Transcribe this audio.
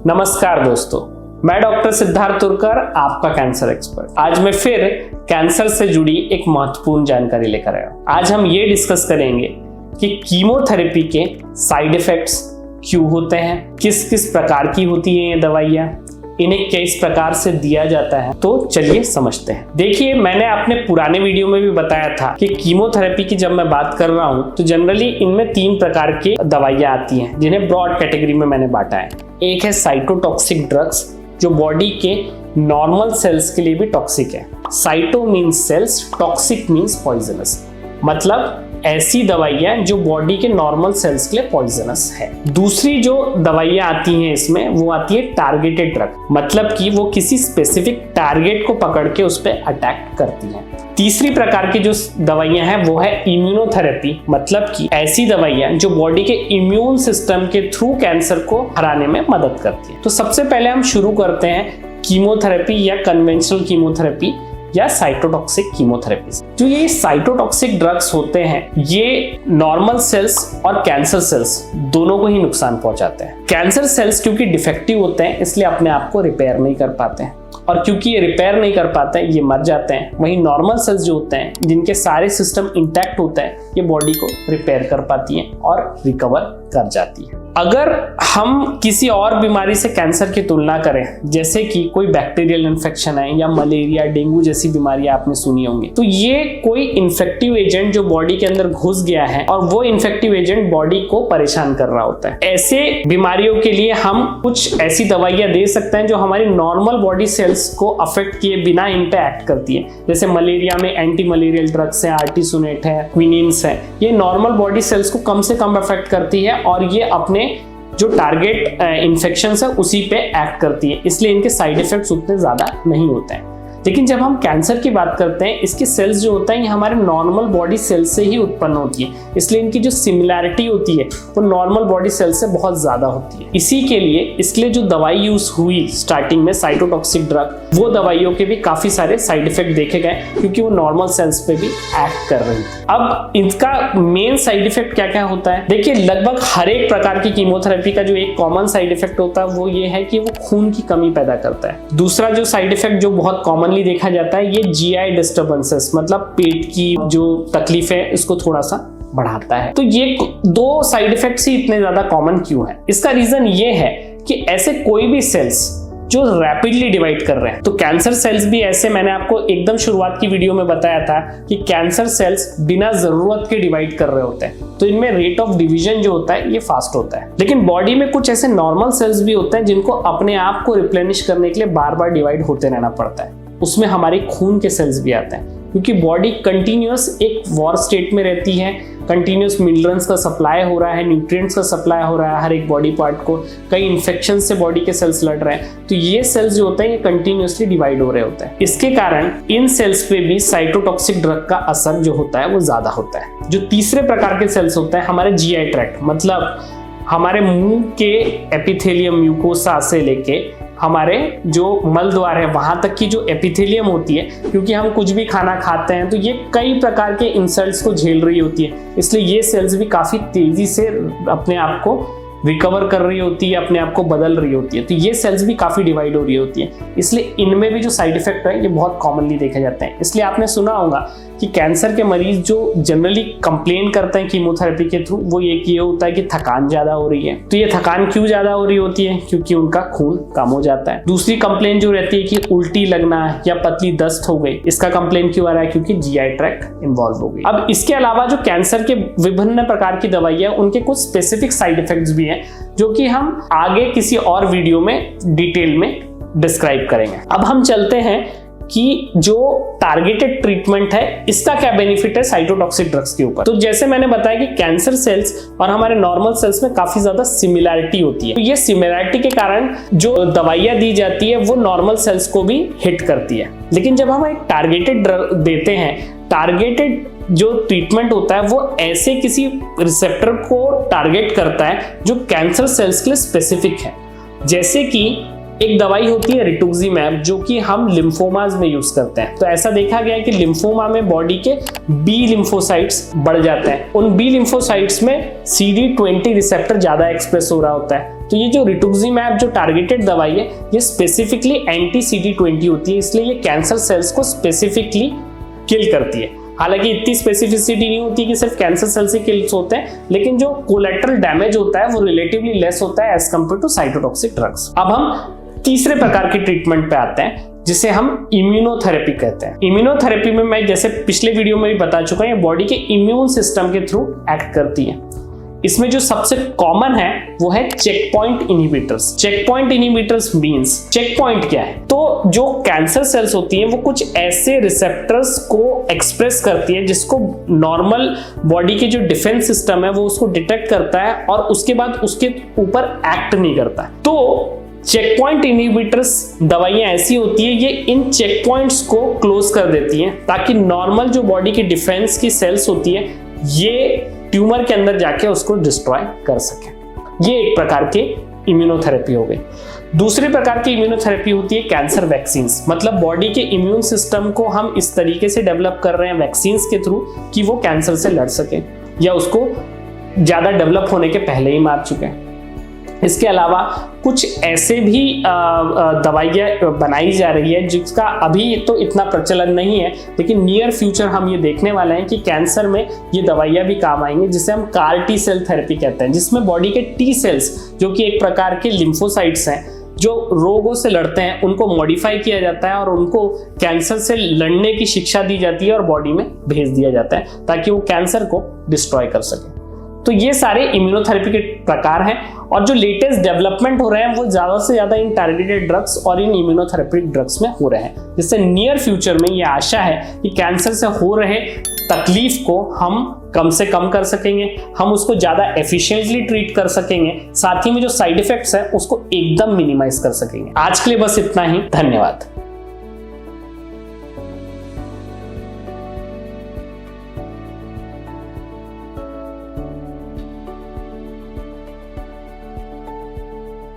नमस्कार दोस्तों, मैं डॉक्टर सिद्धार्थ तुर्कर, आपका कैंसर एक्सपर्ट। आज मैं फिर कैंसर से जुड़ी एक महत्वपूर्ण जानकारी लेकर आया हूं। आज हम ये डिस्कस करेंगे कि कीमोथेरेपी के साइड इफेक्ट्स क्यों होते हैं, किस किस प्रकार की होती हैं ये दवाइयाँ, इन्हें किस प्रकार से दिया जाता है। तो चलिए समझते हैं। देखिए, मैंने अपने पुराने वीडियो में भी बताया था कि कीमोथेरेपी की जब मैं बात कर रहा हूँ तो जनरली इनमें 3 प्रकार की दवाइयाँ आती हैं जिन्हें ब्रॉड कैटेगरी में मैंने बांटा है। एक है साइटोटॉक्सिक ड्रग्स, जो बॉडी के नॉर्मल सेल्स के लिए भी टॉक्सिक है। Cyto means cells, toxic means poisonous, मतलब ऐसी दवाइयां जो बॉडी के नॉर्मल सेल्स के लिए पॉइजनस है। दूसरी जो दवाइयां आती हैं इसमें, वो आती है टारगेटेड ड्रग, मतलब कि वो किसी स्पेसिफिक टारगेट को पकड़ के उस पर अटैक करती हैं। तीसरी प्रकार की जो दवाइयां हैं वो है इम्यूनोथेरेपी, मतलब कि ऐसी दवाइयां जो बॉडी के इम्यून सिस्टम के थ्रू कैंसर को हराने में मदद करती है। तो सबसे पहले हम शुरू करते हैं कीमोथेरेपी या कन्वेंशनल कीमोथेरेपी या साइटोटॉक्सिक कीमोथेरेपी। जो ये साइटोटॉक्सिक ड्रग्स होते हैं ये नॉर्मल सेल्स और कैंसर सेल्स दोनों को ही नुकसान पहुंचाते हैं। कैंसर सेल्स क्योंकि डिफेक्टिव होते हैं इसलिए अपने आप को रिपेयर नहीं कर पाते हैं, और क्योंकि ये रिपेयर नहीं कर पाते हैं ये मर जाते हैं। वहीं नॉर्मल सेल्स जो होते हैं जिनके सारे सिस्टम इंटैक्ट होते हैं ये बॉडी को रिपेयर कर पाती हैं और रिकवर कर जाती है। अगर हम किसी और बीमारी से कैंसर की तुलना करें, जैसे कि कोई बैक्टीरियल इन्फेक्शन है या मलेरिया, डेंगू जैसी बीमारियां आपने सुनी होंगी, तो ये कोई इन्फेक्टिव एजेंट जो बॉडी के अंदर घुस गया है और वो इन्फेक्टिव एजेंट बॉडी को परेशान कर रहा होता है। ऐसे बीमारियों के लिए हम कुछ ऐसी दवाइयां दे सकते हैं जो हमारी नॉर्मल बॉडी सेल्स को अफेक्ट किए बिना इन पे एक्ट करती है। जैसे मलेरिया में एंटी मलेरियल ड्रग्स है, आर्टिसोनेट है, क्विनिन्स है। ये नॉर्मल बॉडी सेल्स को कम से कम अफेक्ट करती है और ये अपने जो टारगेट इन्फेक्शंस है उसी पे एक्ट करती है, इसलिए इनके साइड इफेक्ट्स उतने ज्यादा नहीं होते हैं। लेकिन जब हम कैंसर की बात करते हैं, इसके सेल्स जो होता है ये हमारे नॉर्मल बॉडी सेल्स से ही उत्पन्न होती है, इसलिए इनकी जो सिमिलैरिटी होती है वो नॉर्मल बॉडी सेल्स से बहुत ज्यादा होती है। इसी के लिए इसके लिए जो दवाई यूज हुई स्टार्टिंग में साइटोटॉक्सिक ड्रग, वो दवाइयों के भी काफी सारे साइड इफेक्ट देखे गए क्योंकि वो नॉर्मल सेल्स पे भी एक्ट कर रही थी। अब इनका मेन साइड इफेक्ट क्या क्या होता है? देखिए, लगभग हर एक प्रकार की कीमोथेरेपी का जो एक कॉमन साइड इफेक्ट होता है वो ये है कि वो खून की कमी पैदा करता है। दूसरा जो साइड इफेक्ट जो बहुत कॉमनली देखा जाता है ये जीआई डिस्टर्बेंसेस, मतलब पेट की जो तकलीफ है इसको थोड़ा सा बढ़ाता है। तो ये 2 साइड इफेक्ट्स ही इतने ज्यादा कॉमन क्यों है? इसका रीजन ये है कि ऐसे कोई भी सेल्स जो रैपिडली डिवाइड कर रहे हैं, तो कैंसर सेल्स भी ऐसे, मैंने आपको एकदम शुरुआत की वीडियो में बताया था कि कैंसर सेल्स बिना जरूरत के डिवाइड कर रहे होते हैं, तो इनमें रेट ऑफ डिवीजन जो होता है ये फास्ट होता है। लेकिन बॉडी में कुछ ऐसे नॉर्मल सेल्स भी होते हैं जिनको अपने आप को रिप्लेनिश करने के लिए बार बार डिवाइड होते रहना पड़ता है। उसमें हमारे खून के सेल्स भी आते हैं क्योंकि बॉडी कंटिन्यूअस एक वॉर स्टेट में रहती है, कंटिन्यूअस मिनरल्स का सप्लाई हो रहा है, न्यूट्रिएंट्स का सप्लाई हो रहा है हर एक बॉडी पार्ट को, कई इन्फेक्शन से बॉडी के सेल्स लड़ रहे हैं, तो ये सेल्स जो होते हैं ये कंटिन्यूअसली डिवाइड हो रहे होते हैं। इसके कारण इन सेल्स पे भी साइटोटॉक्सिक ड्रग का असर जो होता है वो ज्यादा होता है। जो तीसरे प्रकार के सेल्स होते हैं हमारे जीआई ट्रैक्ट, मतलब हमारे मुंह के एपिथेलियम, म्यूकोसा से लेके हमारे जो मल द्वार है वहां तक की जो एपिथेलियम होती है, क्योंकि हम कुछ भी खाना खाते हैं तो ये कई प्रकार के इंसल्ट्स को झेल रही होती है, इसलिए ये सेल्स भी काफी तेजी से अपने आप को रिकवर कर रही होती है, अपने आप को बदल रही होती है, तो ये सेल्स भी काफी डिवाइड हो रही होती है। इसलिए इनमें भी जो साइड इफेक्ट है ये बहुत कॉमनली देखे जाते हैं। इसलिए आपने सुना होगा कि कैंसर के मरीज जो जनरली कंप्लेन करते हैं कीमोथेरेपी के थ्रू, वो ये होता है कि थकान ज्यादा हो रही है। तो ये थकान क्यों ज्यादा हो रही होती है? क्योंकि उनका खून कम हो जाता है। दूसरी कंप्लेन जो रहती है कि उल्टी लगना या पतली दस्त हो गई, इसका कंप्लेन क्यों आ रहा है? क्योंकि जीआई ट्रैक्ट इन्वॉल्व हो गई। अब इसके अलावा जो कैंसर के विभिन्न प्रकार की दवाइयां, उनके कुछ स्पेसिफिक साइड इफेक्ट्स भी हैं जो कि हम आगे किसी और वीडियो में डिटेल में डिस्क्राइब करेंगे। अब हम चलते हैं कि जो टारगेटेड ट्रीटमेंट है इसका क्या बेनिफिट है साइटोटॉक्सिक ड्रग्स के ऊपर। तो जैसे मैंने बताया कि कैंसर सेल्स और हमारे नॉर्मल सेल्स में काफी ज्यादा सिमिलैरिटी होती है, तो ये सिमिलैरिटी के कारण जो दवाइयां दी जाती है वो नॉर्मल सेल्स को भी हिट करती है। लेकिन जब हम एक टारगेटेड ड्रग देते हैं, टारगेटेड जो ट्रीटमेंट होता है वो ऐसे किसी रिसेप्टर को टारगेट करता है जो कैंसर सेल्स के लिए स्पेसिफिक है। जैसे कि एक दवाई होती है रिटुक्सीमैब जो कि हम लिम्फोमास में यूज करते हैं। तो ऐसा देखा गया है कि लिम्फोमा में बॉडी के बी लिम्फोसाइट्स बढ़ जाते हैं। उन बी लिम्फोसाइट्स में CD20 रिसेप्टर ज्यादा एक्सप्रेस हो रहा होता है। तो ये जो रिटुक्सीमैब जो टारगेटेड दवाई है ये स्पेसिफिकली एंटी CD20 होती है, इसलिए ये कैंसर सेल्स को स्पेसिफिकली किल करती है। हालांकि इतनी स्पेसिफिसिटी नहीं होती कि सिर्फ कैंसर सेल से किल्स होते हैं, लेकिन जो कोलेटरल डैमेज होता है वो रिलेटिवली लेस होता है as compare to cytotoxic drugs. अब हम तीसरे प्रकार की ट्रीटमेंट पे आते हैं जिसे हम इम्यूनोथेरेपी कहते हैं। इम्यूनोथेरेपी में मैं जैसे पिछले वीडियो में भी बता चुका हूं, ये बॉडी के इम्यून सिस्टम के थ्रू एक्ट करती है। इसमें जो सबसे कॉमन है वो है checkpoint inhibitors. Checkpoint inhibitors means, checkpoint क्या है? तो जो कैंसर सेल्स होती हैं वो कुछ ऐसे रिसेप्टर्स को एक्सप्रेस करती है जिसको नॉर्मल बॉडी के जो डिफेंस सिस्टम है वो उसको डिटेक्ट करता है और उसके बाद उसके ऊपर एक्ट नहीं करता है। तो चेक पॉइंट इनहिबिटर्स दवाइयां ऐसी होती है, ये इन चेक पॉइंट्स को क्लोज कर देती हैं ताकि नॉर्मल जो बॉडी की डिफेंस की सेल्स होती है ये ट्यूमर के अंदर जाके उसको डिस्ट्रॉय कर सके। ये एक प्रकार की इम्यूनोथेरेपी हो गई। दूसरी प्रकार की इम्यूनोथेरेपी होती है कैंसर वैक्सीन्स। मतलब बॉडी के इम्यून सिस्टम को हम इस तरीके से डेवलप कर रहे हैं वैक्सीन्स के थ्रू कि वो कैंसर से लड़ सके या उसको ज्यादा डेवलप होने के पहले ही मार चुके हैं। इसके अलावा कुछ ऐसे भी दवाइयाँ बनाई जा रही है जिसका अभी तो इतना प्रचलन नहीं है, लेकिन नियर फ्यूचर हम ये देखने वाले हैं कि कैंसर में ये दवाइयाँ भी काम आएंगी, जिसे हम CAR T सेल थेरेपी कहते हैं, जिसमें बॉडी के टी सेल्स जो कि एक प्रकार के लिम्फोसाइट्स हैं जो रोगों से लड़ते हैं उनको मॉडिफाई किया जाता है और उनको कैंसर से लड़ने की शिक्षा दी जाती है और बॉडी में भेज दिया जाता है ताकि वो कैंसर को डिस्ट्रॉय कर सके। तो ये सारे इम्यूनोथेरेपी के प्रकार हैं और जो लेटेस्ट डेवलपमेंट हो रहे हैं वो ज्यादा से ज्यादा इन टारगेटेड ड्रग्स और इन इम्यूनोथेरेपिक ड्रग्स में हो रहे हैं, जिससे नियर फ्यूचर में ये आशा है कि कैंसर से हो रहे तकलीफ को हम कम से कम कर सकेंगे, हम उसको ज्यादा एफिशिएंटली ट्रीट कर सकेंगे, साथ ही में जो साइड इफेक्ट्स हैं उसको एकदम मिनिमाइज कर सकेंगे। आज के लिए बस इतना ही, धन्यवाद।